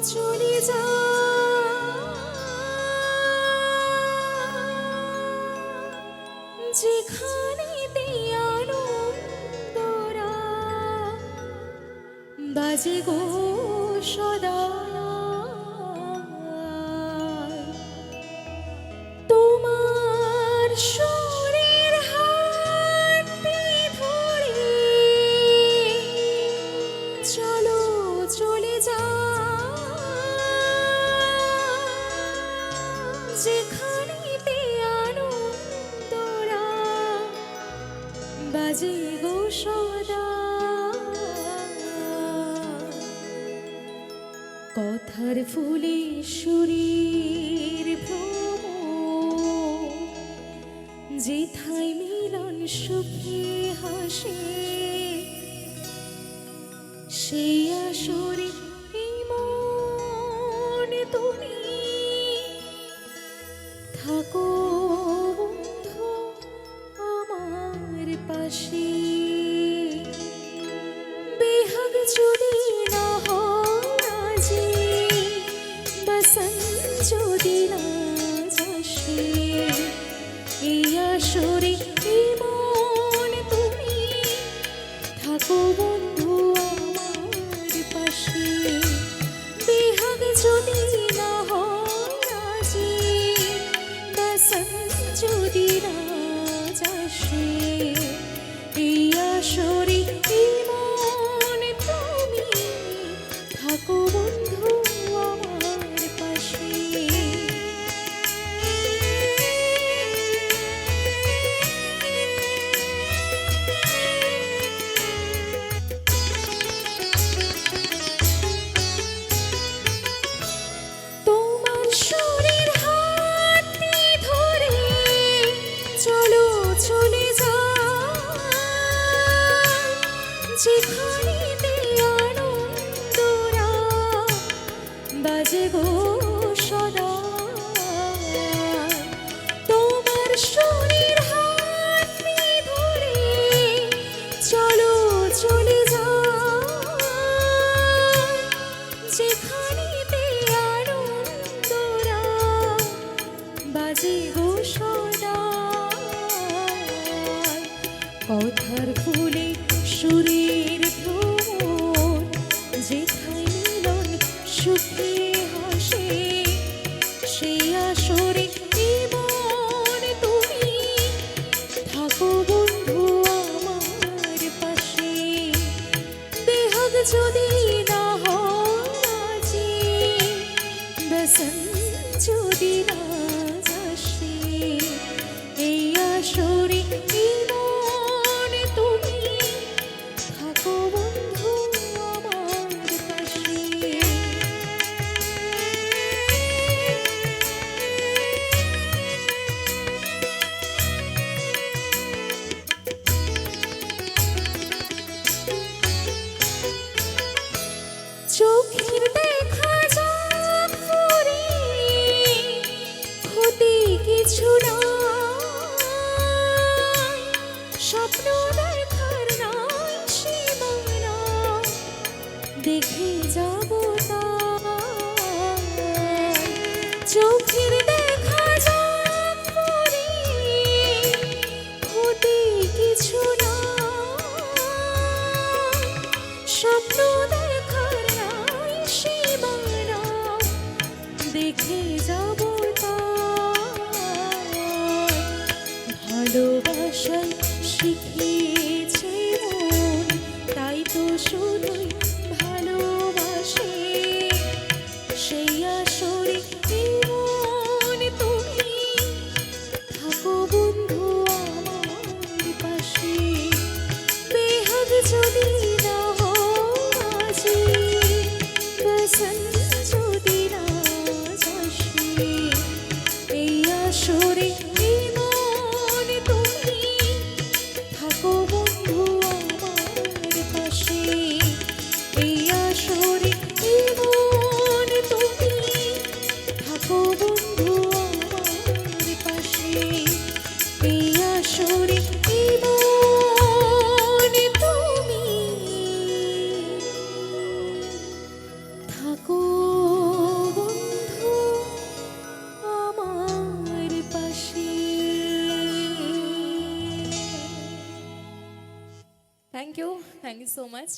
চলে যা যেখানেতে আনন্দরা বাজে গো সদা তোমার শরীর হাতে ধরে চলো চলে যা যেখানেতে আনন্দরা বাজে গো সদা কথার ফুলে সুরের ভ্রম যেথায় মিলন সুখে হাসে সেই আসরে এই মন তুমি থাকো বন্ধু আমার পাশে বেহাগ যদি না হয় আজি বসন্ত যদি না যাসে এই আসরে এই মন তুমি থাকো বন্ধু আমার পাশে বেহাগ যদি না হয় আজি বসন্ত যদি না যাসে এই আসরে এই মন তুমি থাকো বন্ধু আমার পাশে তোমার শরীর হাতে ধরে চলো চলে যা যেখানেতে আনন্দরা বাজে গো সদা তোমার শরীর হাতে ধরে চলো চলে যা যেখানেতে আনন্দরা বাজে গো সদা কথার ফুলে সুরের ভ্রমণ যেথায় মিলন সুখে হাসে সেই আসরে এই মন তুমি থাকো বন্ধু আমার পাশে বেহাগ যদি না হয় আজি বসন্ত যদি না যাসে এই আসরে এই মন তুমি থাকো বন্ধু আমার পাশে চোখের দেখা যাক ফুরে ক্ষতি কিছু না স্বপ্ন দেখার নাই সীমানা দেখে যাব তাই চোখের দেখা যাক ফুরে ক্ষতি কিছু না স্বপ্ন দেখার নাই সীমানা দেখে যাব তাই ভালোবাসায় শিখিয়েছে মন তাই তো শুধুই ভালোবাসে সেই আসরে এই মন তুমি থাকো বন্ধু আমার পাশে বেহাগ যদি না হয় আজি বসন্ত যদি না যাসে থাকো বন্ধু আমার পাশে। Thank you so much.